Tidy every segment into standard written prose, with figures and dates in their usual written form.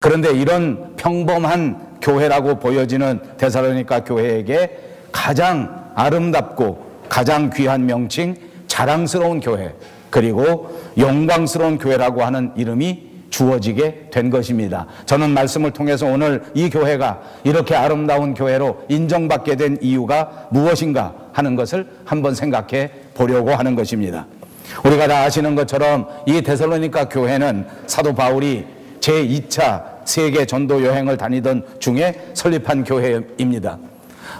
그런데 이런 평범한 교회라고 보여지는 데살로니가 교회에게 가장 아름답고 가장 귀한 명칭, 자랑스러운 교회, 그리고 영광스러운 교회라고 하는 이름이 주어지게 된 것입니다. 저는 말씀을 통해서 오늘 이 교회가 이렇게 아름다운 교회로 인정받게 된 이유가 무엇인가 하는 것을 한번 생각해 보려고 하는 것입니다. 우리가 다 아시는 것처럼 이 데살로니가 교회는 사도 바울이 제2차 세계 전도 여행을 다니던 중에 설립한 교회입니다.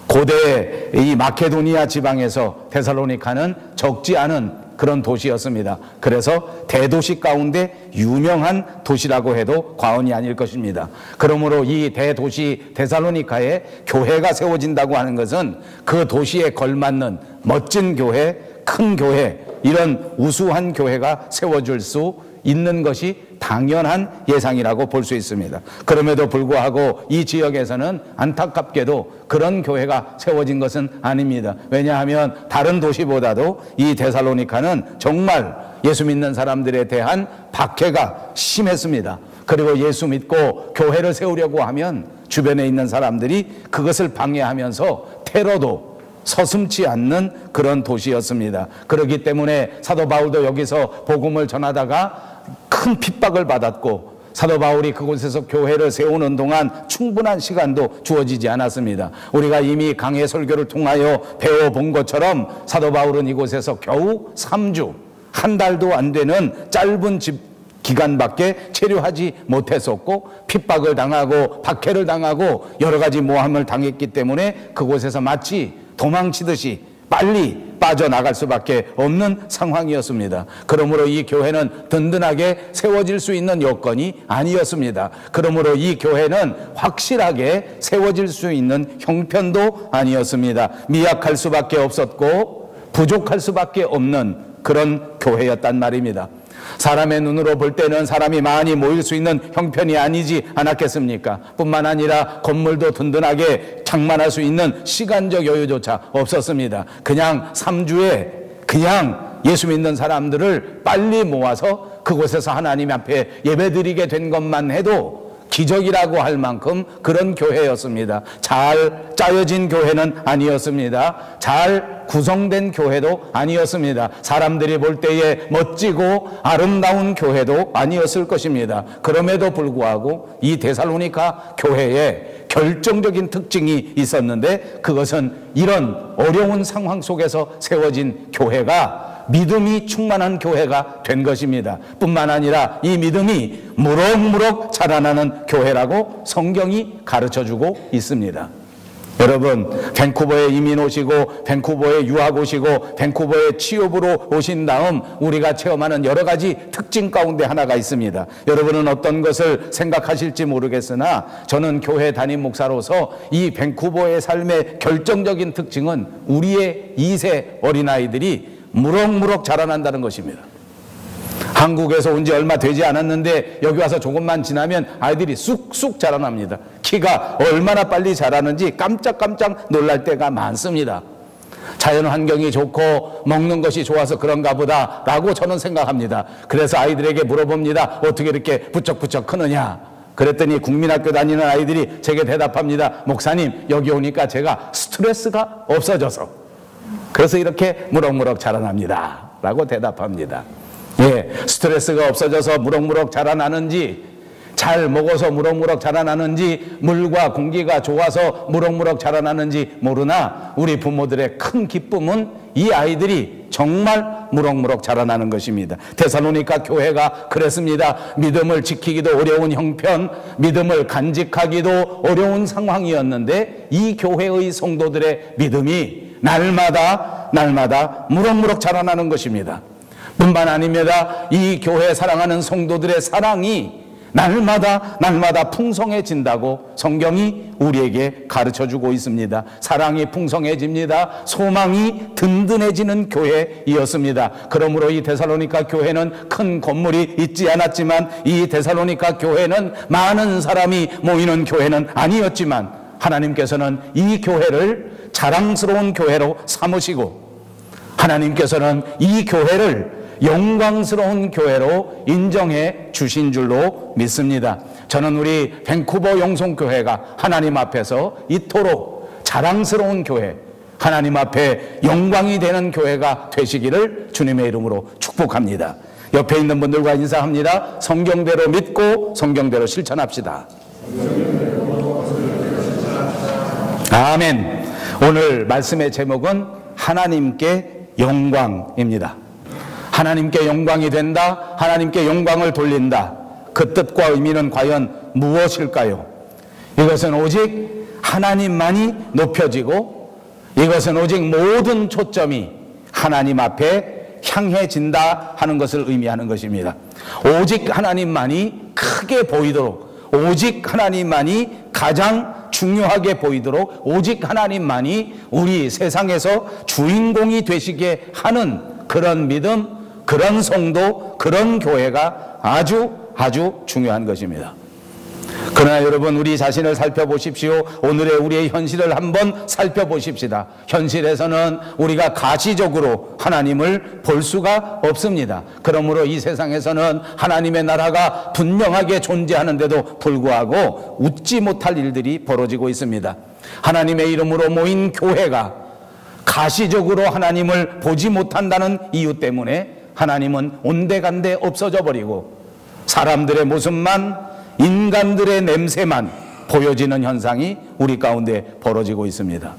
고대 이 마케도니아 지방에서 데살로니가는 적지 않은 그런 도시였습니다. 그래서 대도시 가운데 유명한 도시라고 해도 과언이 아닐 것입니다. 그러므로 이 대도시 데살로니가에 교회가 세워진다고 하는 것은 그 도시에 걸맞는 멋진 교회, 큰 교회, 이런 우수한 교회가 세워질 수 있는 것이 당연한 예상이라고 볼 수 있습니다. 그럼에도 불구하고 이 지역에서는 안타깝게도 그런 교회가 세워진 것은 아닙니다. 왜냐하면 다른 도시보다도 이 데살로니가는 정말 예수 믿는 사람들에 대한 박해가 심했습니다. 그리고 예수 믿고 교회를 세우려고 하면 주변에 있는 사람들이 그것을 방해하면서 테러도 서슴지 않는 그런 도시였습니다. 그렇기 때문에 사도 바울도 여기서 복음을 전하다가 큰 핍박을 받았고, 사도 바울이 그곳에서 교회를 세우는 동안 충분한 시간도 주어지지 않았습니다. 우리가 이미 강해 설교를 통하여 배워본 것처럼 사도 바울은 이곳에서 겨우 3주, 한 달도 안 되는 짧은 기간밖에 체류하지 못했었고, 핍박을 당하고 박해를 당하고 여러 가지 모함을 당했기 때문에 그곳에서 마치 도망치듯이 빨리 빠져나갈 수밖에 없는 상황이었습니다. 그러므로 이 교회는 든든하게 세워질 수 있는 여건이 아니었습니다. 그러므로 이 교회는 확실하게 세워질 수 있는 형편도 아니었습니다. 미약할 수밖에 없었고 부족할 수밖에 없는 그런 교회였단 말입니다. 사람의 눈으로 볼 때는 사람이 많이 모일 수 있는 형편이 아니지 않았겠습니까? 뿐만 아니라 건물도 든든하게 장만할 수 있는 시간적 여유조차 없었습니다. 그냥 3주에 그냥 예수 믿는 사람들을 빨리 모아서 그곳에서 하나님 앞에 예배드리게 된 것만 해도 기적이라고 할 만큼 그런 교회였습니다. 잘 짜여진 교회는 아니었습니다. 잘 구성된 교회도 아니었습니다. 사람들이 볼 때에 멋지고 아름다운 교회도 아니었을 것입니다. 그럼에도 불구하고 이 데살로니가 교회에 결정적인 특징이 있었는데, 그것은 이런 어려운 상황 속에서 세워진 교회가 믿음이 충만한 교회가 된 것입니다. 뿐만 아니라 이 믿음이 무럭무럭 자라나는 교회라고 성경이 가르쳐주고 있습니다. 여러분, 밴쿠버에 이민 오시고 밴쿠버에 유학 오시고 밴쿠버에 취업으로 오신 다음 우리가 체험하는 여러 가지 특징 가운데 하나가 있습니다. 여러분은 어떤 것을 생각하실지 모르겠으나 저는 교회 담임 목사로서 이 밴쿠버의 삶의 결정적인 특징은 우리의 2세 어린아이들이 무럭무럭 자라난다는 것입니다. 한국에서 온 지 얼마 되지 않았는데 여기 와서 조금만 지나면 아이들이 쑥쑥 자라납니다. 키가 얼마나 빨리 자라는지 깜짝깜짝 놀랄 때가 많습니다. 자연 환경이 좋고 먹는 것이 좋아서 그런가 보다 라고 저는 생각합니다. 그래서 아이들에게 물어봅니다. 어떻게 이렇게 부쩍부쩍 크느냐? 그랬더니 국민학교 다니는 아이들이 제게 대답합니다. 목사님, 여기 오니까 제가 스트레스가 없어져서 그래서 이렇게 무럭무럭 자라납니다 라고 대답합니다. 예, 스트레스가 없어져서 무럭무럭 자라나는지, 잘 먹어서 무럭무럭 자라나는지, 물과 공기가 좋아서 무럭무럭 자라나는지 모르나 우리 부모들의 큰 기쁨은 이 아이들이 정말 무럭무럭 자라나는 것입니다. 데살로니가 교회가 그랬습니다. 믿음을 지키기도 어려운 형편, 믿음을 간직하기도 어려운 상황이었는데 이 교회의 성도들의 믿음이 날마다 무럭무럭 자라나는 것입니다. 뿐만 아닙니다. 이 교회 사랑하는 성도들의 사랑이 날마다 풍성해진다고 성경이 우리에게 가르쳐주고 있습니다. 사랑이 풍성해집니다. 소망이 든든해지는 교회이었습니다. 그러므로 이 데살로니가 교회는 큰 건물이 있지 않았지만, 이 데살로니가 교회는 많은 사람이 모이는 교회는 아니었지만, 하나님께서는 이 교회를 자랑스러운 교회로 삼으시고 하나님께서는 이 교회를 영광스러운 교회로 인정해 주신 줄로 믿습니다. 저는 우리 밴쿠버 영성교회가 하나님 앞에서 이토록 자랑스러운 교회, 하나님 앞에 영광이 되는 교회가 되시기를 주님의 이름으로 축복합니다. 옆에 있는 분들과 인사합니다. 성경대로 믿고 성경대로 실천합시다. 아멘. 오늘 말씀의 제목은 하나님께 영광입니다. 하나님께 영광이 된다, 하나님께 영광을 돌린다. 그 뜻과 의미는 과연 무엇일까요? 이것은 오직 하나님만이 높여지고, 이것은 오직 모든 초점이 하나님 앞에 향해진다 하는 것을 의미하는 것입니다. 오직 하나님만이 크게 보이도록, 오직 하나님만이 가장 중요하게 보이도록, 오직 하나님만이 우리 세상에서 주인공이 되시게 하는 그런 믿음, 그런 성도, 그런 교회가 아주 중요한 것입니다. 그러나 여러분, 우리 자신을 살펴보십시오. 오늘의 우리의 현실을 한번 살펴보십시다. 현실에서는 우리가 가시적으로 하나님을 볼 수가 없습니다. 그러므로 이 세상에서는 하나님의 나라가 분명하게 존재하는데도 불구하고 웃지 못할 일들이 벌어지고 있습니다. 하나님의 이름으로 모인 교회가 가시적으로 하나님을 보지 못한다는 이유 때문에 하나님은 온데간데 없어져 버리고, 사람들의 모습만, 인간들의 냄새만 보여지는 현상이 우리 가운데 벌어지고 있습니다.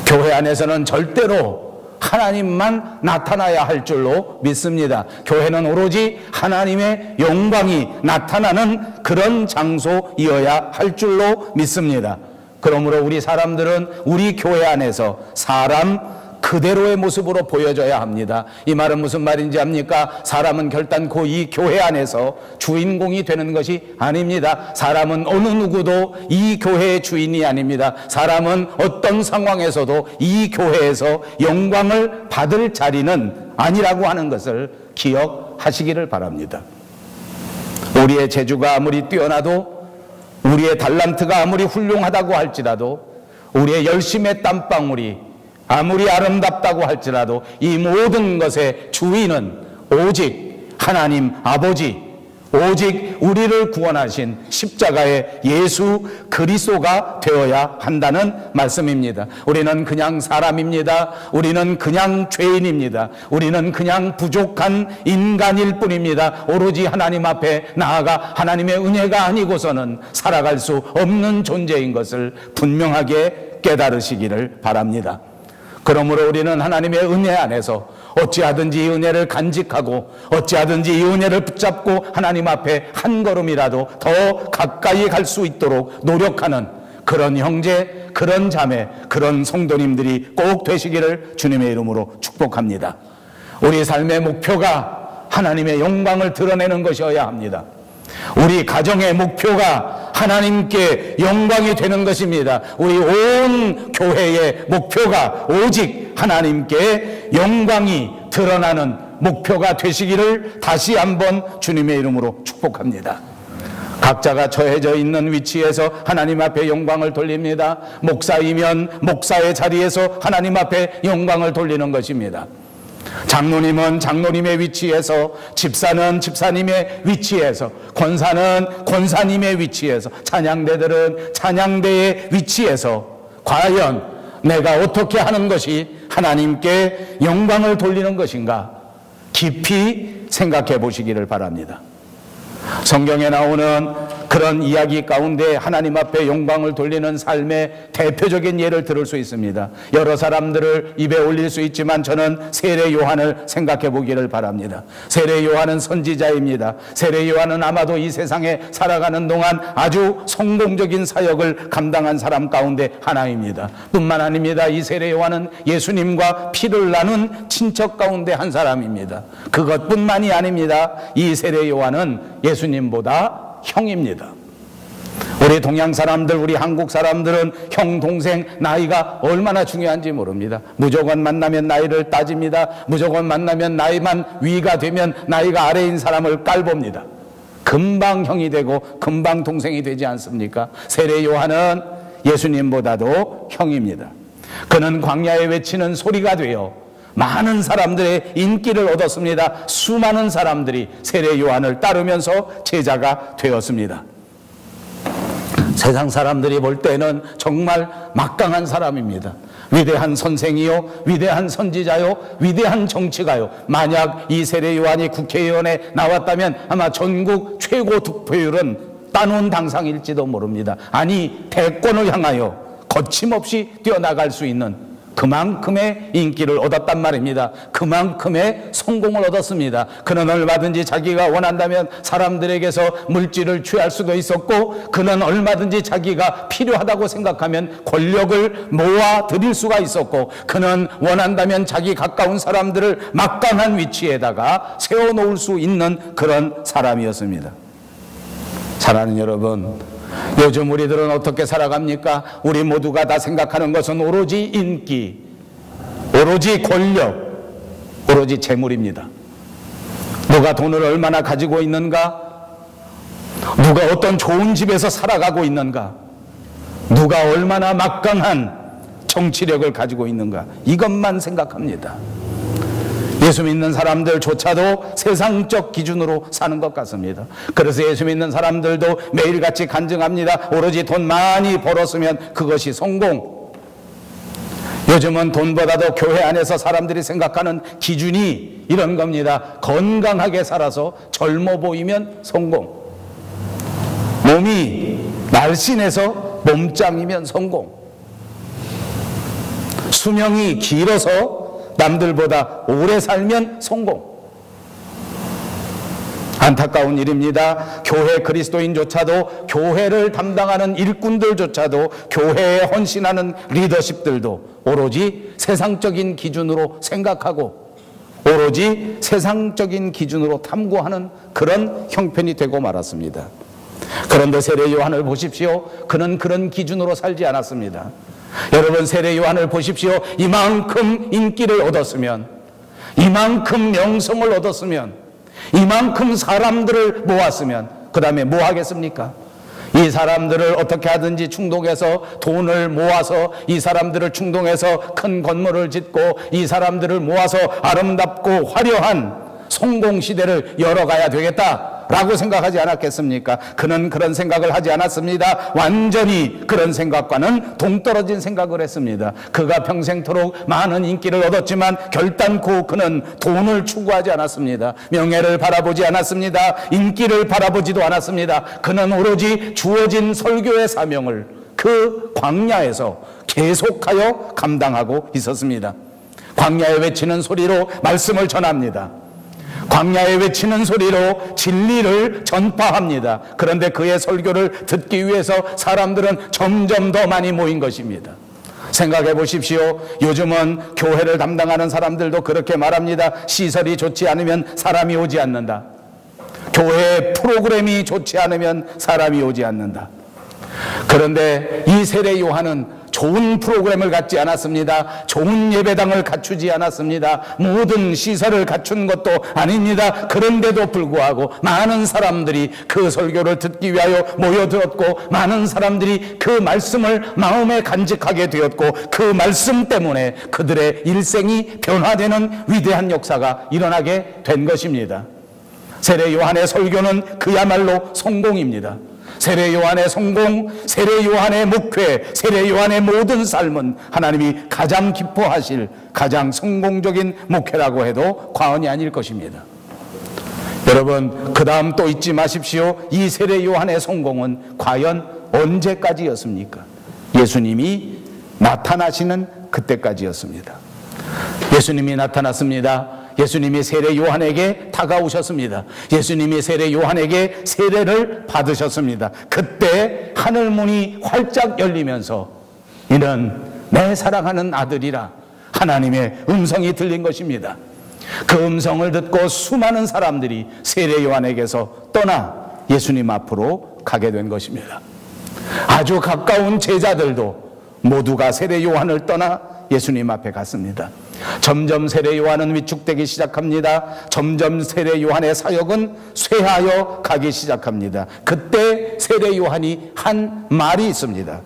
교회 안에서는 절대로 하나님만 나타나야 할 줄로 믿습니다. 교회는 오로지 하나님의 영광이 나타나는 그런 장소이어야 할 줄로 믿습니다. 그러므로 우리 사람들은 우리 교회 안에서 사람 그대로의 모습으로 보여져야 합니다. 이 말은 무슨 말인지 압니까? 사람은 결단코 이 교회 안에서 주인공이 되는 것이 아닙니다. 사람은 어느 누구도 이 교회의 주인이 아닙니다. 사람은 어떤 상황에서도 이 교회에서 영광을 받을 자리는 아니라고 하는 것을 기억하시기를 바랍니다. 우리의 재주가 아무리 뛰어나도, 우리의 달란트가 아무리 훌륭하다고 할지라도, 우리의 열심의 땀방울이 아무리 아름답다고 할지라도 이 모든 것의 주인은 오직 하나님 아버지, 오직 우리를 구원하신 십자가의 예수 그리스도가 되어야 한다는 말씀입니다. 우리는 그냥 사람입니다. 우리는 그냥 죄인입니다. 우리는 그냥 부족한 인간일 뿐입니다. 오로지 하나님 앞에 나아가 하나님의 은혜가 아니고서는 살아갈 수 없는 존재인 것을 분명하게 깨달으시기를 바랍니다. 그러므로 우리는 하나님의 은혜 안에서 어찌하든지 이 은혜를 간직하고, 어찌하든지 이 은혜를 붙잡고 하나님 앞에 한 걸음이라도 더 가까이 갈 수 있도록 노력하는 그런 형제, 그런 자매, 그런 성도님들이 꼭 되시기를 주님의 이름으로 축복합니다. 우리 삶의 목표가 하나님의 영광을 드러내는 것이어야 합니다. 우리 가정의 목표가 하나님께 영광이 되는 것입니다. 우리 온 교회의 목표가 오직 하나님께 영광이 드러나는 목표가 되시기를 다시 한번 주님의 이름으로 축복합니다. 각자가 처해져 있는 위치에서 하나님 앞에 영광을 돌립니다. 목사이면 목사의 자리에서 하나님 앞에 영광을 돌리는 것입니다. 장로님은 장로님의 위치에서, 집사는 집사님의 위치에서, 권사는 권사님의 위치에서, 찬양대들은 찬양대의 위치에서 과연 내가 어떻게 하는 것이 하나님께 영광을 돌리는 것인가 깊이 생각해 보시기를 바랍니다. 성경에 나오는 그런 이야기 가운데 하나님 앞에 영광을 돌리는 삶의 대표적인 예를 들을 수 있습니다. 여러 사람들을 입에 올릴 수 있지만 저는 세례 요한을 생각해 보기를 바랍니다. 세례 요한은 선지자입니다. 세례 요한은 아마도 이 세상에 살아가는 동안 아주 성공적인 사역을 감당한 사람 가운데 하나입니다. 뿐만 아닙니다. 이 세례 요한은 예수님과 피를 나눈 친척 가운데 한 사람입니다. 그것뿐만이 아닙니다. 이 세례 요한은 예수님보다 형입니다. 우리 동양 사람들, 우리 한국 사람들은 형, 동생, 나이가 얼마나 중요한지 모릅니다. 무조건 만나면 나이를 따집니다. 무조건 만나면 나이만 위가 되면 나이가 아래인 사람을 깔봅니다. 금방 형이 되고 금방 동생이 되지 않습니까? 세례 요한은 예수님보다도 형입니다. 그는 광야에 외치는 소리가 되어 많은 사람들의 인기를 얻었습니다. 수많은 사람들이 세례 요한을 따르면서 제자가 되었습니다. 세상 사람들이 볼 때는 정말 막강한 사람입니다. 위대한 선생이요, 위대한 선지자요, 위대한 정치가요. 만약 이 세례 요한이 국회의원에 나왔다면 아마 전국 최고 득표율은 따놓은 당상일지도 모릅니다. 아니, 대권을 향하여 거침없이 뛰어나갈 수 있는 그만큼의 인기를 얻었단 말입니다. 그만큼의 성공을 얻었습니다. 그는 얼마든지 자기가 원한다면 사람들에게서 물질을 취할 수도 있었고, 그는 얼마든지 자기가 필요하다고 생각하면 권력을 모아 드릴 수가 있었고, 그는 원한다면 자기 가까운 사람들을 막강한 위치에다가 세워놓을 수 있는 그런 사람이었습니다. 사랑하는 여러분, 요즘 우리들은 어떻게 살아갑니까? 우리 모두가 다 생각하는 것은 오로지 인기, 오로지 권력, 오로지 재물입니다. 누가 돈을 얼마나 가지고 있는가? 누가 어떤 좋은 집에서 살아가고 있는가? 누가 얼마나 막강한 정치력을 가지고 있는가? 이것만 생각합니다. 예수 믿는 사람들조차도 세상적 기준으로 사는 것 같습니다. 그래서 예수 믿는 사람들도 매일같이 간증합니다. 오로지 돈 많이 벌었으면 그것이 성공. 요즘은 돈보다도 교회 안에서 사람들이 생각하는 기준이 이런 겁니다. 건강하게 살아서 젊어 보이면 성공. 몸이 날씬해서 몸짱이면 성공. 수명이 길어서 남들보다 오래 살면 성공. 안타까운 일입니다. 교회 그리스도인조차도, 교회를 담당하는 일꾼들조차도, 교회에 헌신하는 리더십들도 오로지 세상적인 기준으로 생각하고 오로지 세상적인 기준으로 탐구하는 그런 형편이 되고 말았습니다. 그런데 세례 요한을 보십시오. 그는 그런 기준으로 살지 않았습니다. 여러분, 세례 요한을 보십시오. 이만큼 인기를 얻었으면, 이만큼 명성을 얻었으면, 이만큼 사람들을 모았으면 그 다음에 뭐 하겠습니까? 이 사람들을 어떻게 하든지 충동해서 돈을 모아서, 이 사람들을 충동해서 큰 건물을 짓고, 이 사람들을 모아서 아름답고 화려한 성공시대를 열어가야 되겠다라고 생각하지 않았겠습니까? 그는 그런 생각을 하지 않았습니다. 완전히 그런 생각과는 동떨어진 생각을 했습니다. 그가 평생토록 많은 인기를 얻었지만 결단코 그는 돈을 추구하지 않았습니다. 명예를 바라보지 않았습니다. 인기를 바라보지도 않았습니다. 그는 오로지 주어진 설교의 사명을 그 광야에서 계속하여 감당하고 있었습니다. 광야에 외치는 소리로 말씀을 전합니다. 광야에 외치는 소리로 진리를 전파합니다. 그런데 그의 설교를 듣기 위해서 사람들은 점점 더 많이 모인 것입니다. 생각해 보십시오. 요즘은 교회를 담당하는 사람들도 그렇게 말합니다. 시설이 좋지 않으면 사람이 오지 않는다. 교회의 프로그램이 좋지 않으면 사람이 오지 않는다. 그런데 이 세례 요한은 좋은 프로그램을 갖지 않았습니다. 좋은 예배당을 갖추지 않았습니다. 모든 시설을 갖춘 것도 아닙니다. 그런데도 불구하고 많은 사람들이 그 설교를 듣기 위하여 모여들었고, 많은 사람들이 그 말씀을 마음에 간직하게 되었고, 그 말씀 때문에 그들의 일생이 변화되는 위대한 역사가 일어나게 된 것입니다. 세례 요한의 설교는 그야말로 성공입니다. 세례 요한의 성공, 세례 요한의 목회, 세례 요한의 모든 삶은 하나님이 가장 기뻐하실 가장 성공적인 목회라고 해도 과언이 아닐 것입니다. 여러분, 그 다음 또 잊지 마십시오. 이 세례 요한의 성공은 과연 언제까지였습니까? 예수님이 나타나시는 그때까지였습니다. 예수님이 나타났습니다. 예수님이 세례 요한에게 다가오셨습니다. 예수님이 세례 요한에게 세례를 받으셨습니다. 그때 하늘문이 활짝 열리면서 이는 내 사랑하는 아들이라 하나님의 음성이 들린 것입니다. 그 음성을 듣고 수많은 사람들이 세례 요한에게서 떠나 예수님 앞으로 가게 된 것입니다. 아주 가까운 제자들도 모두가 세례 요한을 떠나 예수님 앞에 갔습니다. 점점 세례 요한은 위축되기 시작합니다. 점점 세례 요한의 사역은 쇠하여 가기 시작합니다. 그때 세례 요한이 한 말이 있습니다.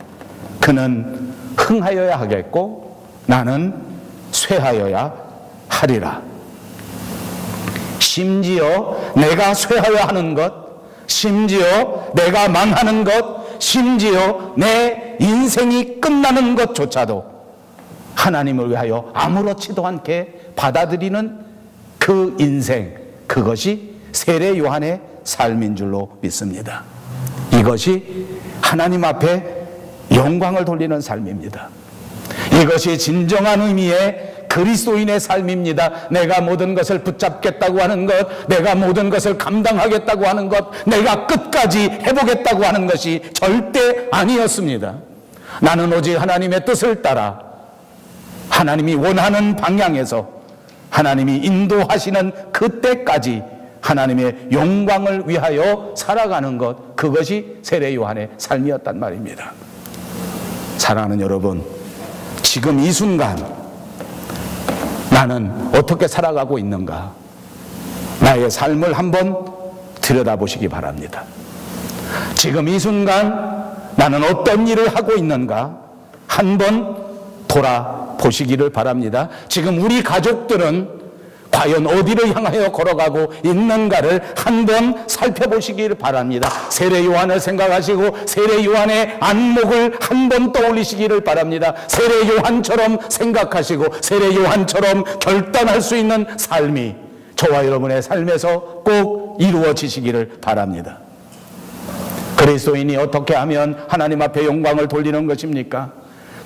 그는 흥하여야 하겠고 나는 쇠하여야 하리라. 심지어 내가 쇠하여 하는 것, 심지어 내가 망하는 것, 심지어 내 인생이 끝나는 것조차도 하나님을 위하여 아무렇지도 않게 받아들이는 그 인생, 그것이 세례 요한의 삶인 줄로 믿습니다. 이것이 하나님 앞에 영광을 돌리는 삶입니다. 이것이 진정한 의미의 그리스도인의 삶입니다. 내가 모든 것을 붙잡겠다고 하는 것, 내가 모든 것을 감당하겠다고 하는 것, 내가 끝까지 해보겠다고 하는 것이 절대 아니었습니다. 나는 오직 하나님의 뜻을 따라 하나님이 원하는 방향에서 하나님이 인도하시는 그때까지 하나님의 영광을 위하여 살아가는 것, 그것이 세례 요한의 삶이었단 말입니다. 사랑하는 여러분, 지금 이 순간 나는 어떻게 살아가고 있는가? 나의 삶을 한번 들여다보시기 바랍니다. 지금 이 순간 나는 어떤 일을 하고 있는가? 한번 돌아보시기를 바랍니다. 지금 우리 가족들은 과연 어디를 향하여 걸어가고 있는가를 한번 살펴보시기를 바랍니다. 세례 요한을 생각하시고 세례 요한의 안목을 한번 떠올리시기를 바랍니다. 세례 요한처럼 생각하시고 세례 요한처럼 결단할 수 있는 삶이 저와 여러분의 삶에서 꼭 이루어지시기를 바랍니다. 그리스도인이 어떻게 하면 하나님 앞에 영광을 돌리는 것입니까?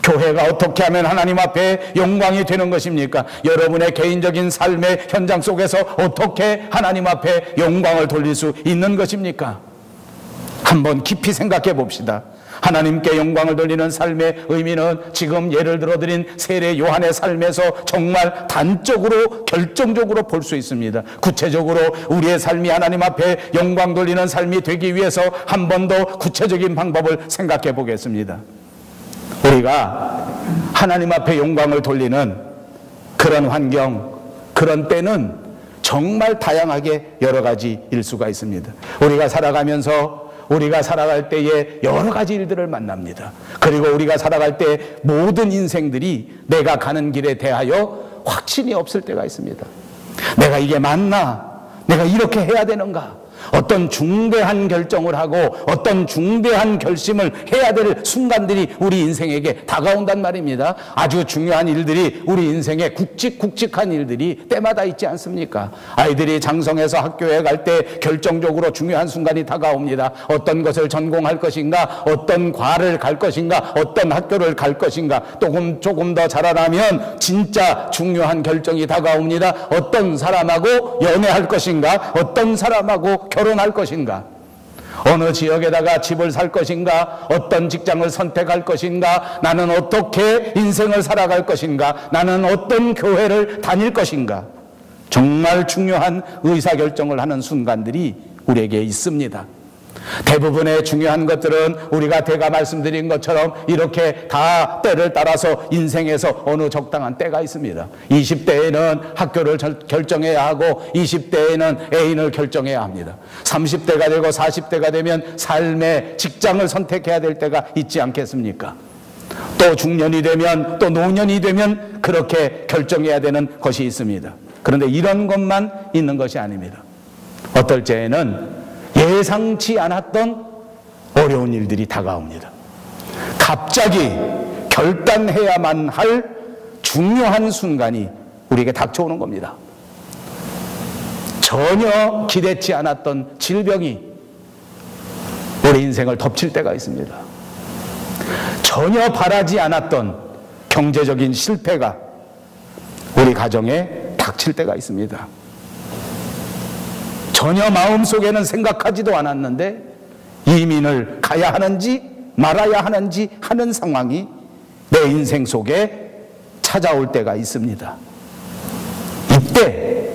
교회가 어떻게 하면 하나님 앞에 영광이 되는 것입니까? 여러분의 개인적인 삶의 현장 속에서 어떻게 하나님 앞에 영광을 돌릴 수 있는 것입니까? 한번 깊이 생각해 봅시다. 하나님께 영광을 돌리는 삶의 의미는 지금 예를 들어드린 세례 요한의 삶에서 정말 단적으로 결정적으로 볼 수 있습니다. 구체적으로 우리의 삶이 하나님 앞에 영광 돌리는 삶이 되기 위해서 한 번 더 구체적인 방법을 생각해 보겠습니다. 우리가 하나님 앞에 영광을 돌리는 그런 환경, 그런 때는 정말 다양하게 여러 가지일 수가 있습니다. 우리가 살아가면서 우리가 살아갈 때에 여러 가지 일들을 만납니다. 그리고 우리가 살아갈 때 모든 인생들이 내가 가는 길에 대하여 확신이 없을 때가 있습니다. 내가 이게 맞나? 내가 이렇게 해야 되는가? 어떤 중대한 결정을 하고 어떤 중대한 결심을 해야 될 순간들이 우리 인생에게 다가온단 말입니다. 아주 중요한 일들이 우리 인생에 굵직굵직한 일들이 때마다 있지 않습니까? 아이들이 장성해서 학교에 갈 때 결정적으로 중요한 순간이 다가옵니다. 어떤 것을 전공할 것인가, 어떤 과를 갈 것인가, 어떤 학교를 갈 것인가. 조금 더 자라나면 진짜 중요한 결정이 다가옵니다. 어떤 사람하고 연애할 것인가, 어떤 사람하고 결혼할 것인가, 어느 지역에다가 집을 살 것인가, 어떤 직장을 선택할 것인가, 나는 어떻게 인생을 살아갈 것인가, 나는 어떤 교회를 다닐 것인가. 정말 중요한 의사결정을 하는 순간들이 우리에게 있습니다. 대부분의 중요한 것들은 우리가 제가 말씀드린 것처럼 이렇게 다 때를 따라서 인생에서 어느 적당한 때가 있습니다. 20대에는 학교를 결정해야 하고 20대에는 애인을 결정해야 합니다. 30대가 되고 40대가 되면 삶의 직장을 선택해야 될 때가 있지 않겠습니까? 또 중년이 되면, 또 노년이 되면 그렇게 결정해야 되는 것이 있습니다. 그런데 이런 것만 있는 것이 아닙니다. 어떨 때에는 예상치 않았던 어려운 일들이 다가옵니다. 갑자기 결단해야만 할 중요한 순간이 우리에게 닥쳐오는 겁니다. 전혀 기대치 않았던 질병이 우리 인생을 덮칠 때가 있습니다. 전혀 바라지 않았던 경제적인 실패가 우리 가정에 닥칠 때가 있습니다. 전혀 마음속에는 생각하지도 않았는데 이민을 가야 하는지 말아야 하는지 하는 상황이 내 인생 속에 찾아올 때가 있습니다. 이때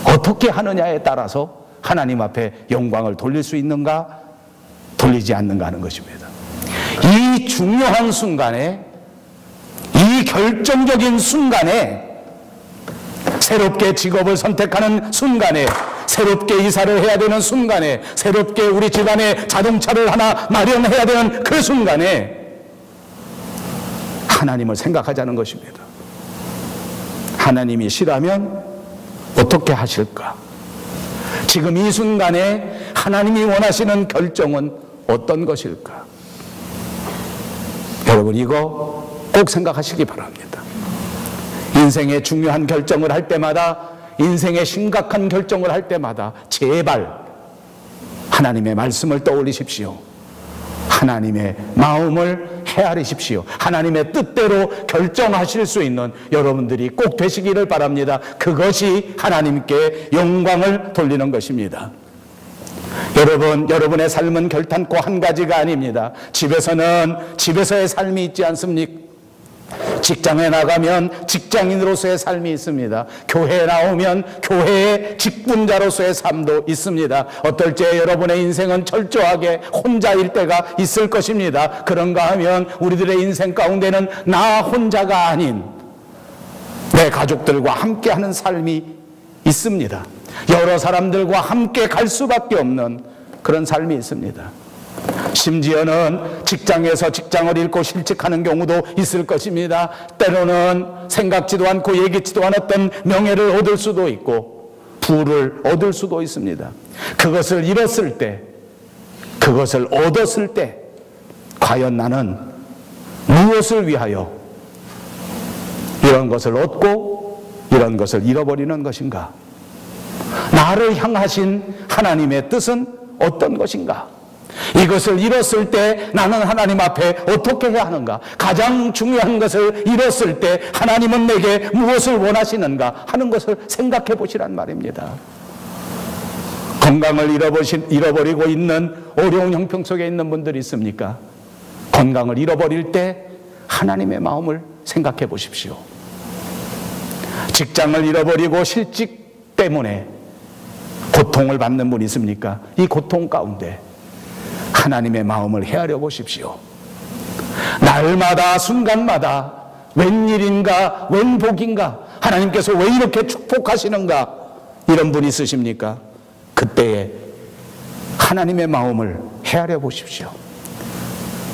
어떻게 하느냐에 따라서 하나님 앞에 영광을 돌릴 수 있는가, 돌리지 않는가 하는 것입니다. 이 중요한 순간에, 이 결정적인 순간에, 새롭게 직업을 선택하는 순간에, 새롭게 이사를 해야 되는 순간에, 새롭게 우리 집안에 자동차를 하나 마련해야 되는 그 순간에 하나님을 생각하자는 것입니다. 하나님이시라면 어떻게 하실까? 지금 이 순간에 하나님이 원하시는 결정은 어떤 것일까? 여러분 이거 꼭 생각하시기 바랍니다. 인생의 중요한 결정을 할 때마다, 인생의 심각한 결정을 할 때마다 제발 하나님의 말씀을 떠올리십시오. 하나님의 마음을 헤아리십시오. 하나님의 뜻대로 결정하실 수 있는 여러분들이 꼭 되시기를 바랍니다. 그것이 하나님께 영광을 돌리는 것입니다. 여러분, 여러분의 삶은 결탄코 한 가지가 아닙니다. 집에서는 집에서의 삶이 있지 않습니까? 직장에 나가면 직장인으로서의 삶이 있습니다. 교회에 나오면 교회의 직분자로서의 삶도 있습니다. 어떨 때 여러분의 인생은 철저하게 혼자일 때가 있을 것입니다. 그런가 하면 우리들의 인생 가운데는 나 혼자가 아닌 내 가족들과 함께하는 삶이 있습니다. 여러 사람들과 함께 갈 수밖에 없는 그런 삶이 있습니다. 심지어는 직장에서 직장을 잃고 실직하는 경우도 있을 것입니다. 때로는 생각지도 않고 예기치도 않았던 명예를 얻을 수도 있고 부를 얻을 수도 있습니다. 그것을 잃었을 때, 그것을 얻었을 때 과연 나는 무엇을 위하여 이런 것을 얻고 이런 것을 잃어버리는 것인가? 나를 향하신 하나님의 뜻은 어떤 것인가? 이것을 잃었을 때 나는 하나님 앞에 어떻게 해야 하는가? 가장 중요한 것을 잃었을 때 하나님은 내게 무엇을 원하시는가 하는 것을 생각해 보시란 말입니다. 건강을 잃어버리고 있는 어려운 형편 속에 있는 분들이 있습니까? 건강을 잃어버릴 때 하나님의 마음을 생각해 보십시오. 직장을 잃어버리고 실직 때문에 고통을 받는 분이 있습니까? 이 고통 가운데 하나님의 마음을 헤아려 보십시오. 날마다 순간마다 웬일인가 웬복인가 하나님께서 왜 이렇게 축복하시는가 이런 분이 있으십니까? 그때에 하나님의 마음을 헤아려 보십시오.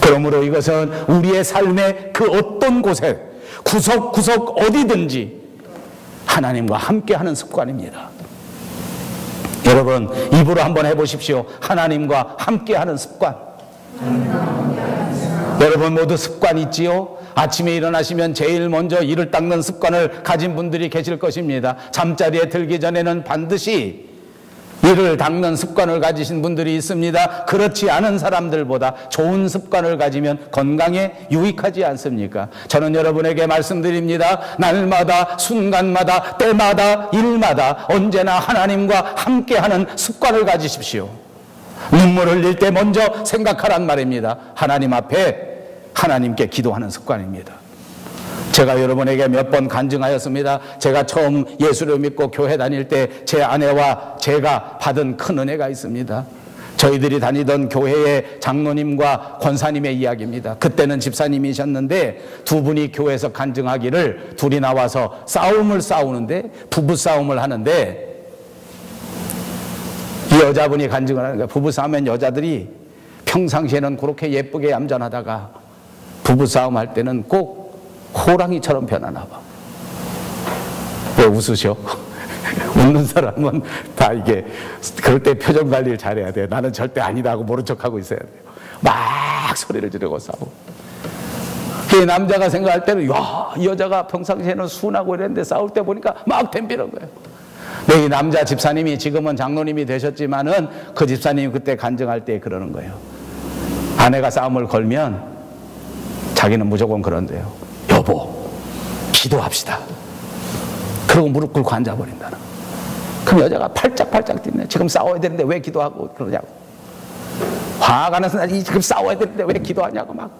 그러므로 이것은 우리의 삶의 그 어떤 곳에 구석구석 어디든지 하나님과 함께하는 습관입니다. 여러분 입으로 한번 해보십시오. 하나님과 함께하는 습관. 여러분 모두 습관 있지요? 아침에 일어나시면 제일 먼저 이를 닦는 습관을 가진 분들이 계실 것입니다. 잠자리에 들기 전에는 반드시 이를 닦는 습관을 가지신 분들이 있습니다. 그렇지 않은 사람들보다 좋은 습관을 가지면 건강에 유익하지 않습니까? 저는 여러분에게 말씀드립니다. 날마다 순간마다 때마다 일마다 언제나 하나님과 함께하는 습관을 가지십시오. 눈물 흘릴 때 먼저 생각하란 말입니다. 하나님 앞에 하나님께 기도하는 습관입니다. 제가 여러분에게 몇 번 간증하였습니다. 제가 처음 예수를 믿고 교회 다닐 때 제 아내와 제가 받은 큰 은혜가 있습니다. 저희들이 다니던 교회의 장로님과 권사님의 이야기입니다. 그때는 집사님이셨는데 두 분이 교회에서 간증하기를 둘이 나와서 싸움을 싸우는데 부부싸움을 하는데 이 여자분이 간증을 하는 거예요. 부부싸움엔 여자들이 평상시에는 그렇게 예쁘게 얌전하다가 부부싸움 할 때는 꼭 호랑이처럼 변하나 봐. 왜 웃으셔? 웃는 사람은 다 이게 그럴 때 표정 관리를 잘해야 돼요. 나는 절대 아니다 하고 모른 척하고 있어야 돼요. 막 소리를 지르고 싸우고. 이 남자가 생각할 때는 야, 이 여자가 평상시에는 순하고 이랬는데 싸울 때 보니까 막 덤비는 거예요. 근데 이 남자 집사님이 지금은 장로님이 되셨지만은 그 집사님이 그때 간증할 때 그러는 거예요. 아내가 싸움을 걸면 자기는 무조건 그런데요. 여보, 기도합시다. 그러고 무릎 꿇고 앉아버린다는 거예요. 그럼 여자가 팔짝팔짝 뛰네. 지금 싸워야 되는데 왜 기도하고 그러냐고. 화가 나서 지금 싸워야 되는데 왜 기도하냐고 막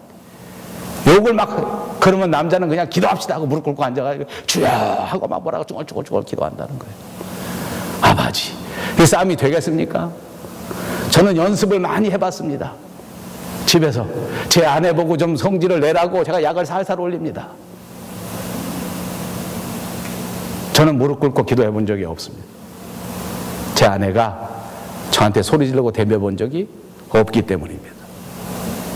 욕을 막. 그러면 남자는 그냥 기도합시다 하고 무릎 꿇고 앉아가지고 주여 하고 막 뭐라고 쭈글쭈글 기도한다는 거예요. 아버지, 이 싸움이 되겠습니까? 저는 연습을 많이 해봤습니다. 집에서 제 아내 보고 좀 성질을 내라고 제가 약을 살살 올립니다. 저는 무릎 꿇고 기도해 본 적이 없습니다. 제 아내가 저한테 소리 지르고 대며 본 적이 없기 때문입니다.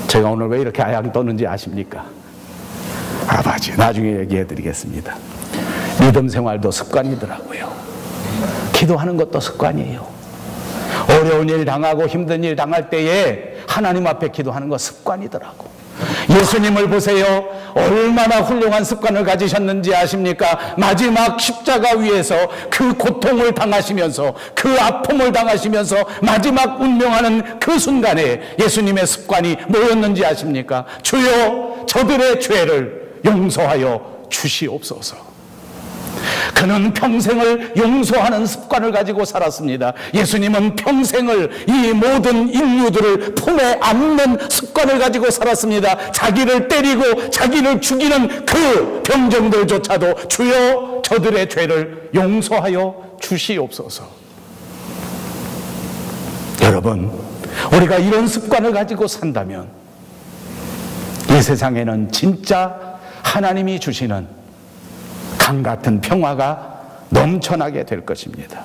제가 오늘 왜 이렇게 아양 떠는지 아십니까? 아버지, 나중에 얘기해 드리겠습니다. 믿음 생활도 습관이더라고요. 기도하는 것도 습관이에요. 어려운 일 당하고 힘든 일 당할 때에 하나님 앞에 기도하는 거 습관이더라고. 예수님을 보세요. 얼마나 훌륭한 습관을 가지셨는지 아십니까? 마지막 십자가 위에서 그 고통을 당하시면서 그 아픔을 당하시면서 마지막 운명하는 그 순간에 예수님의 습관이 뭐였는지 아십니까? 주여 저들의 죄를 용서하여 주시옵소서. 그는 평생을 용서하는 습관을 가지고 살았습니다. 예수님은 평생을 이 모든 인류들을 품에 안는 습관을 가지고 살았습니다. 자기를 때리고 자기를 죽이는 그 병정들조차도 주여 저들의 죄를 용서하여 주시옵소서. 여러분, 우리가 이런 습관을 가지고 산다면 이 세상에는 진짜 하나님이 주시는 강같은 평화가 넘쳐나게 될 것입니다.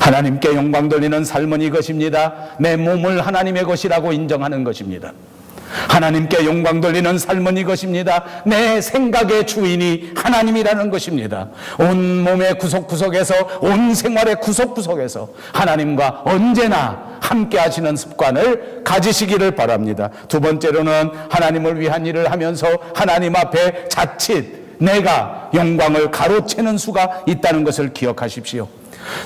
하나님께 영광 돌리는 삶은 이것입니다. 내 몸을 하나님의 것이라고 인정하는 것입니다. 하나님께 영광 돌리는 삶은 이것입니다. 내 생각의 주인이 하나님이라는 것입니다. 온 몸의 구석구석에서, 온 생활의 구석구석에서 하나님과 언제나 함께 하시는 습관을 가지시기를 바랍니다. 두 번째로는 하나님을 위한 일을 하면서 하나님 앞에 자칫 내가 영광을 가로채는 수가 있다는 것을 기억하십시오.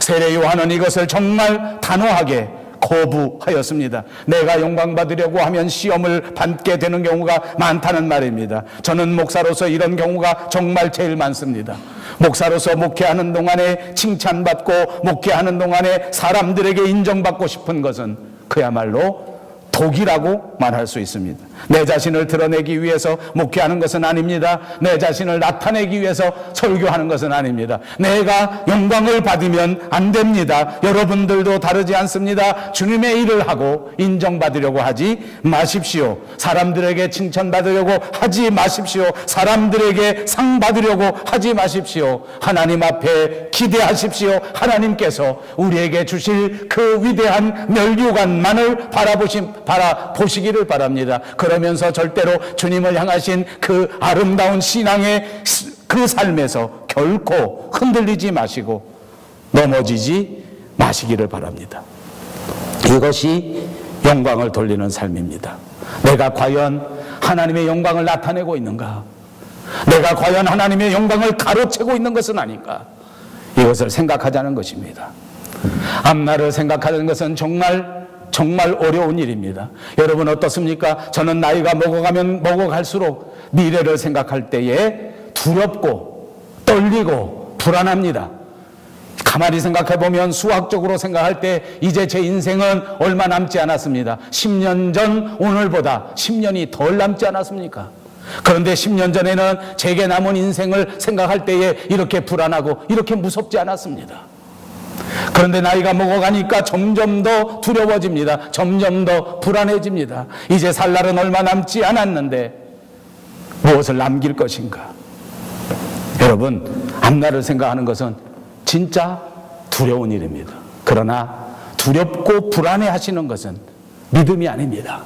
세례 요한은 이것을 정말 단호하게 거부하였습니다. 내가 영광 받으려고 하면 시험을 받게 되는 경우가 많다는 말입니다. 저는 목사로서 이런 경우가 정말 제일 많습니다. 목사로서 목회하는 동안에 칭찬받고 목회하는 동안에 사람들에게 인정받고 싶은 것은 그야말로 독이라고 말할 수 있습니다. 내 자신을 드러내기 위해서 목회하는 것은 아닙니다. 내 자신을 나타내기 위해서 설교하는 것은 아닙니다. 내가 영광을 받으면 안 됩니다. 여러분들도 다르지 않습니다. 주님의 일을 하고 인정받으려고 하지 마십시오. 사람들에게 칭찬받으려고 하지 마십시오. 사람들에게 상 받으려고 하지 마십시오. 하나님 앞에 기대하십시오. 하나님께서 우리에게 주실 그 위대한 면류관만을 바라보시기를 바랍니다. 그러면서 절대로 주님을 향하신 그 아름다운 신앙의 그 삶에서 결코 흔들리지 마시고 넘어지지 마시기를 바랍니다. 이것이 영광을 돌리는 삶입니다. 내가 과연 하나님의 영광을 나타내고 있는가? 내가 과연 하나님의 영광을 가로채고 있는 것은 아닌가? 이것을 생각하자는 것입니다. 앞날을 생각하는 것은 정말 어려운 일입니다. 여러분 어떻습니까? 저는 나이가 먹어가면 먹어갈수록 미래를 생각할 때에 두렵고 떨리고 불안합니다. 가만히 생각해보면 수학적으로 생각할 때 이제 제 인생은 얼마 남지 않았습니다. 10년 전 오늘보다 10년이 덜 남지 않았습니까? 그런데 10년 전에는 제게 남은 인생을 생각할 때에 이렇게 불안하고 이렇게 무섭지 않았습니다. 그런데 나이가 먹어가니까 점점 더 두려워집니다. 점점 더 불안해집니다. 이제 살 날은 얼마 남지 않았는데 무엇을 남길 것인가? 여러분, 앞날을 생각하는 것은 진짜 두려운 일입니다. 그러나 두렵고 불안해하시는 것은 믿음이 아닙니다.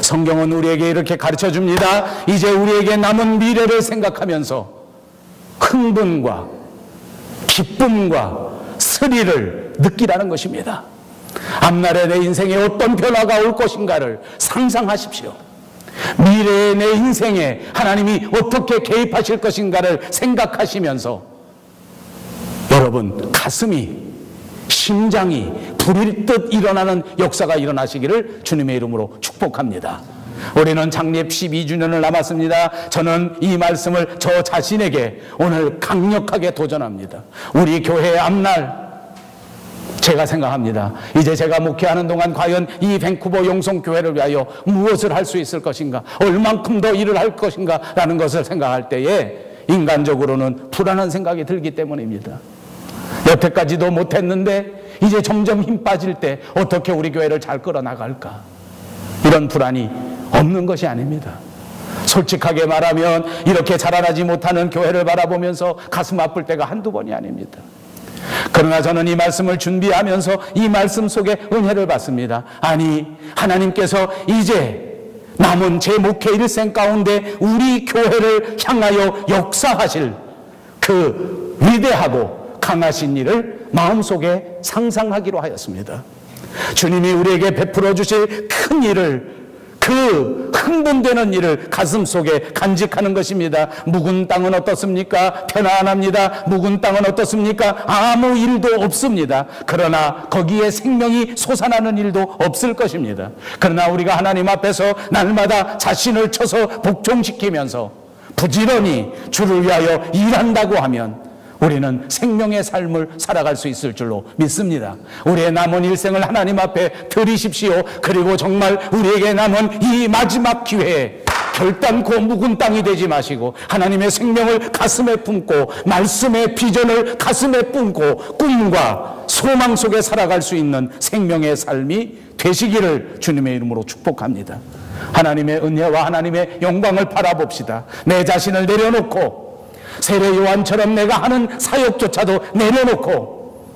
성경은 우리에게 이렇게 가르쳐 줍니다. 이제 우리에게 남은 미래를 생각하면서 흥분과 기쁨과 스릴을 느끼라는 것입니다. 앞날에 내 인생에 어떤 변화가 올 것인가를 상상하십시오. 미래의 내 인생에 하나님이 어떻게 개입하실 것인가를 생각하시면서 여러분 가슴이, 심장이 불일 듯 일어나는 역사가 일어나시기를 주님의 이름으로 축복합니다. 우리는 창립 12주년을 남았습니다. 저는 이 말씀을 저 자신에게 오늘 강력하게 도전합니다. 우리 교회의 앞날 제가 생각합니다. 이제 제가 목회하는 동안 과연 이 밴쿠버 영성교회를 위하여 무엇을 할 수 있을 것인가, 얼만큼 더 일을 할 것인가 라는 것을 생각할 때에 인간적으로는 불안한 생각이 들기 때문입니다. 여태까지도 못했는데 이제 점점 힘 빠질 때 어떻게 우리 교회를 잘 끌어나갈까, 이런 불안이 없는 것이 아닙니다. 솔직하게 말하면 이렇게 자라나지 못하는 교회를 바라보면서 가슴 아플 때가 한두 번이 아닙니다. 그러나 저는 이 말씀을 준비하면서 이 말씀 속에 은혜를 받습니다. 아니, 하나님께서 이제 남은 제 목회 일생 가운데 우리 교회를 향하여 역사하실 그 위대하고 강하신 일을 마음속에 상상하기로 하였습니다. 주님이 우리에게 베풀어 주실 큰 일을, 그 그 흥분되는 일을 가슴속에 간직하는 것입니다. 묵은 땅은 어떻습니까? 편안합니다. 묵은 땅은 어떻습니까? 아무 일도 없습니다. 그러나 거기에 생명이 솟아나는 일도 없을 것입니다. 그러나 우리가 하나님 앞에서 날마다 자신을 쳐서 복종시키면서 부지런히 주를 위하여 일한다고 하면 우리는 생명의 삶을 살아갈 수 있을 줄로 믿습니다. 우리의 남은 일생을 하나님 앞에 드리십시오. 그리고 정말 우리에게 남은 이 마지막 기회에 결단코 묵은 땅이 되지 마시고 하나님의 생명을 가슴에 품고 말씀의 비전을 가슴에 품고 꿈과 소망 속에 살아갈 수 있는 생명의 삶이 되시기를 주님의 이름으로 축복합니다. 하나님의 은혜와 하나님의 영광을 바라봅시다. 내 자신을 내려놓고 세례 요한처럼 내가 하는 사역조차도 내려놓고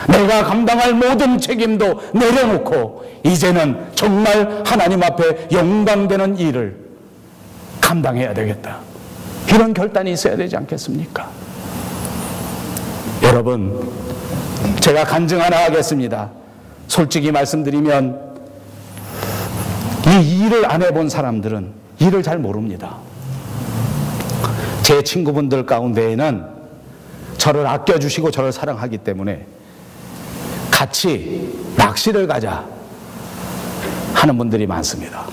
내가 감당할 모든 책임도 내려놓고 이제는 정말 하나님 앞에 영광되는 일을 감당해야 되겠다. 이런 결단이 있어야 되지 않겠습니까? 여러분, 제가 간증 하나 하겠습니다. 솔직히 말씀드리면 이 일을 안 해본 사람들은 일을 잘 모릅니다. 제 친구분들 가운데에는 저를 아껴주시고 저를 사랑하기 때문에 같이 낚시를 가자 하는 분들이 많습니다.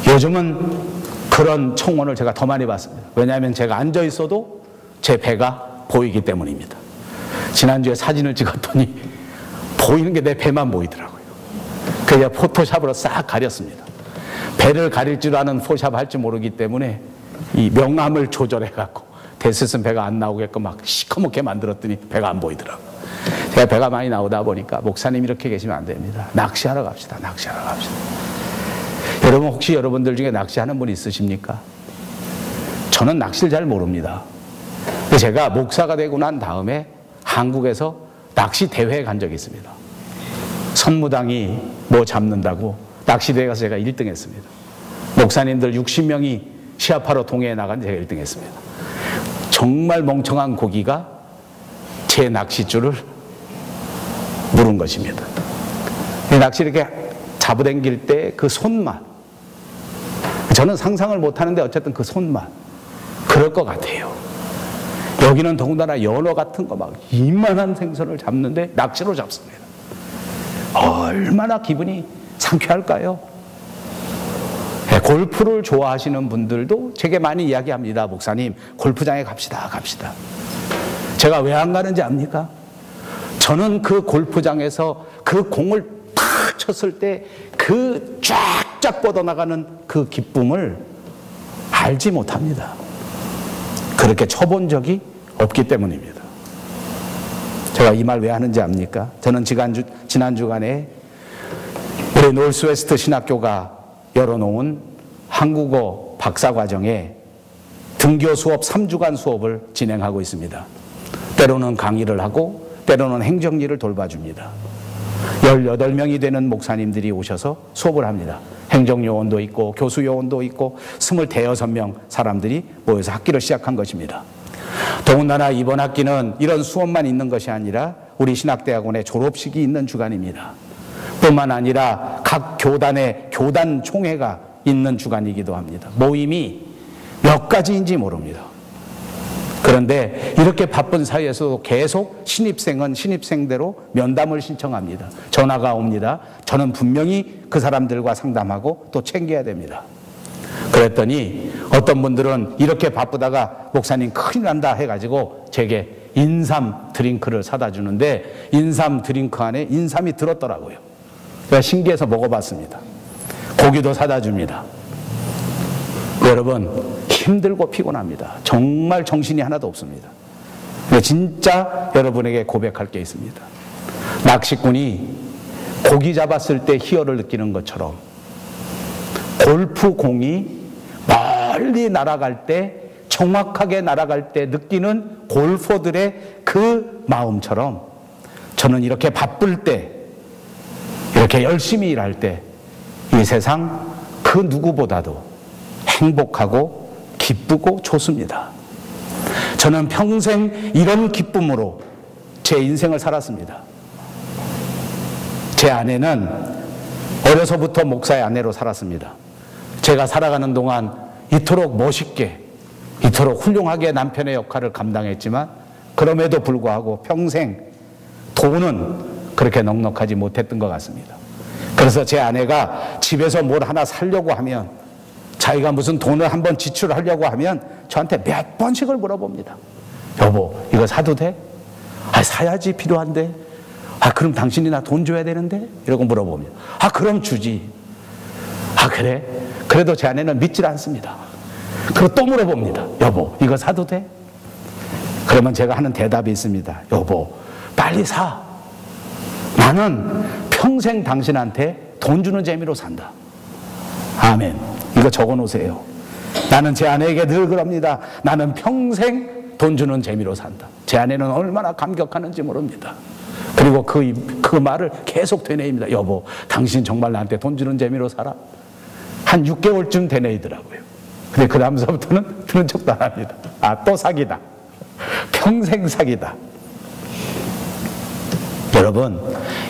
요즘은 그런 청원을 제가 더 많이 받습니다. 왜냐하면 제가 앉아 있어도 제 배가 보이기 때문입니다. 지난주에 사진을 찍었더니 보이는 게 내 배만 보이더라고요. 그래서 포토샵으로 싹 가렸습니다. 배를 가릴 줄 아는 포샵 할 줄 모르기 때문에 이 명암을 조절해갖고 됐으면 배가 안 나오게끔 막 시커멓게 만들었더니 배가 안 보이더라고요. 제가 배가 많이 나오다 보니까 목사님 이렇게 계시면 안 됩니다. 낚시하러 갑시다. 낚시하러 갑시다. 여러분, 혹시 여러분들 중에 낚시하는 분 있으십니까? 저는 낚시를 잘 모릅니다. 제가 목사가 되고 난 다음에 한국에서 낚시 대회에 간 적이 있습니다. 선무당이 뭐 잡는다고 낚시대회 가서 제가 1등 했습니다. 목사님들 60명이 시합하러 동해에 나갔는데 제가 1등 했습니다. 정말 멍청한 고기가 제 낚싯줄을 물은 것입니다. 낚시 이렇게 잡아당길 때 그 손맛, 저는 상상을 못하는데 어쨌든 그 손맛, 그럴 것 같아요. 여기는 더군다나 연어 같은 거 막 이만한 생선을 잡는데 낚시로 잡습니다. 얼마나 기분이 상쾌할까요? 골프를 좋아하시는 분들도 제게 많이 이야기합니다. 목사님, 골프장에 갑시다. 제가 왜 안 가는지 압니까? 저는 그 골프장에서 그 공을 탁 쳤을 때 그 쫙쫙 뻗어나가는 그 기쁨을 알지 못합니다. 그렇게 쳐본 적이 없기 때문입니다. 제가 이 말 왜 하는지 압니까? 저는 지난 주간에 우리 노스웨스트 신학교가 열어놓은 한국어 박사과정에 등교 수업 3주간 수업을 진행하고 있습니다. 때로는 강의를 하고 때로는 행정일을 돌봐줍니다. 18명이 되는 목사님들이 오셔서 수업을 합니다. 행정요원도 있고 교수요원도 있고 26명 사람들이 모여서 학기를 시작한 것입니다. 더군다나 이번 학기는 이런 수업만 있는 것이 아니라 우리 신학대학원의 졸업식이 있는 주간입니다. 뿐만 아니라 각 교단의 교단 총회가 있는 주간이기도 합니다. 모임이 몇 가지인지 모릅니다. 그런데 이렇게 바쁜 사이에서도 계속 신입생은 신입생대로 면담을 신청합니다. 전화가 옵니다. 저는 분명히 그 사람들과 상담하고 또 챙겨야 됩니다. 그랬더니 어떤 분들은 이렇게 바쁘다가 목사님 큰일 난다 해가지고 제게 인삼 드링크를 사다 주는데 인삼 드링크 안에 인삼이 들었더라고요. 제가 신기해서 먹어봤습니다. 고기도 사다 줍니다. 여러분, 힘들고 피곤합니다. 정말 정신이 하나도 없습니다. 근데 진짜 여러분에게 고백할 게 있습니다. 낚시꾼이 고기 잡았을 때 희열을 느끼는 것처럼 골프공이 멀리 날아갈 때, 정확하게 날아갈 때 느끼는 골퍼들의 그 마음처럼 저는 이렇게 바쁠 때, 이렇게 열심히 일할 때 이 세상 그 누구보다도 행복하고 기쁘고 좋습니다. 저는 평생 이런 기쁨으로 제 인생을 살았습니다. 제 아내는 어려서부터 목사의 아내로 살았습니다. 제가 살아가는 동안 이토록 멋있게, 이토록 훌륭하게 남편의 역할을 감당했지만 그럼에도 불구하고 평생 돈은 그렇게 넉넉하지 못했던 것 같습니다. 그래서 제 아내가 집에서 뭘 하나 사려고 하면, 자기가 무슨 돈을 한번 지출하려고 하면 저한테 몇 번씩을 물어봅니다. 여보, 이거 사도 돼? 아, 사야지, 필요한데. 아, 그럼 당신이 나 돈 줘야 되는데? 이러고 물어봅니다. 아, 그럼 주지. 아, 그래? 그래도 제 아내는 믿질 않습니다. 그리고 또 물어봅니다. 여보, 이거 사도 돼? 그러면 제가 하는 대답이 있습니다. 여보, 빨리 사. 나는 평생 당신한테 돈 주는 재미로 산다. 아멘. 이거 적어 놓으세요. 나는 제 아내에게 늘 그럽니다. 나는 평생 돈 주는 재미로 산다. 제 아내는 얼마나 감격하는지 모릅니다. 그리고 그 말을 계속 되뇌입니다. 여보, 당신 정말 나한테 돈 주는 재미로 살아? 한 6개월쯤 되뇌이더라고요. 근데 그 다음서부터는 들은 척도 안 합니다. 아, 또 사기다. 평생 사기다. 여러분,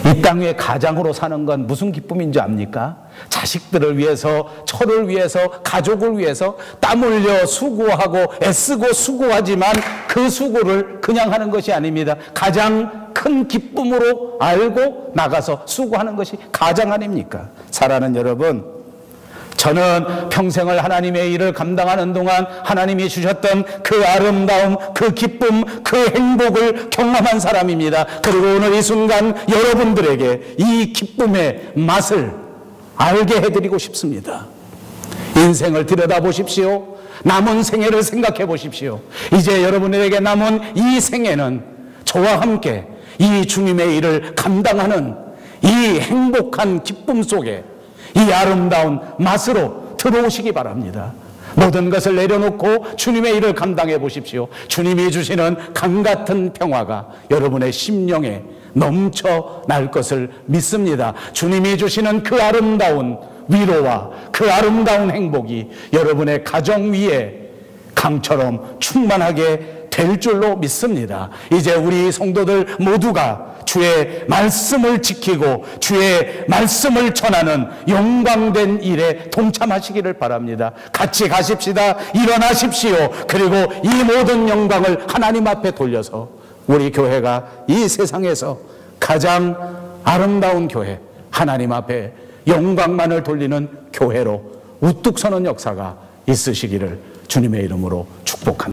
이 땅 위에 가장으로 사는 건 무슨 기쁨인 줄 압니까? 자식들을 위해서, 처를 위해서, 가족을 위해서 땀 흘려 수고하고 애쓰고 수고하지만 그 수고를 그냥 하는 것이 아닙니다. 가장 큰 기쁨으로 알고 나가서 수고하는 것이 가장 아닙니까? 사랑하는 여러분, 저는 평생을 하나님의 일을 감당하는 동안 하나님이 주셨던 그 아름다움, 그 기쁨, 그 행복을 경험한 사람입니다. 그리고 오늘 이 순간 여러분들에게 이 기쁨의 맛을 알게 해드리고 싶습니다. 인생을 들여다보십시오. 남은 생애를 생각해 보십시오. 이제 여러분에게 남은 이 생애는 저와 함께 이 주님의 일을 감당하는 이 행복한 기쁨 속에 이 아름다운 맛으로 들어오시기 바랍니다. 모든 것을 내려놓고 주님의 일을 감당해 보십시오. 주님이 주시는 강같은 평화가 여러분의 심령에 넘쳐날 것을 믿습니다. 주님이 주시는 그 아름다운 위로와 그 아름다운 행복이 여러분의 가정 위에 강처럼 충만하게 될 줄로 믿습니다. 이제 우리 성도들 모두가 주의 말씀을 지키고 주의 말씀을 전하는 영광된 일에 동참하시기를 바랍니다. 같이 가십시다. 일어나십시오. 그리고 이 모든 영광을 하나님 앞에 돌려서 우리 교회가 이 세상에서 가장 아름다운 교회, 하나님 앞에 영광만을 돌리는 교회로 우뚝 서는 역사가 있으시기를 주님의 이름으로 축복합니다.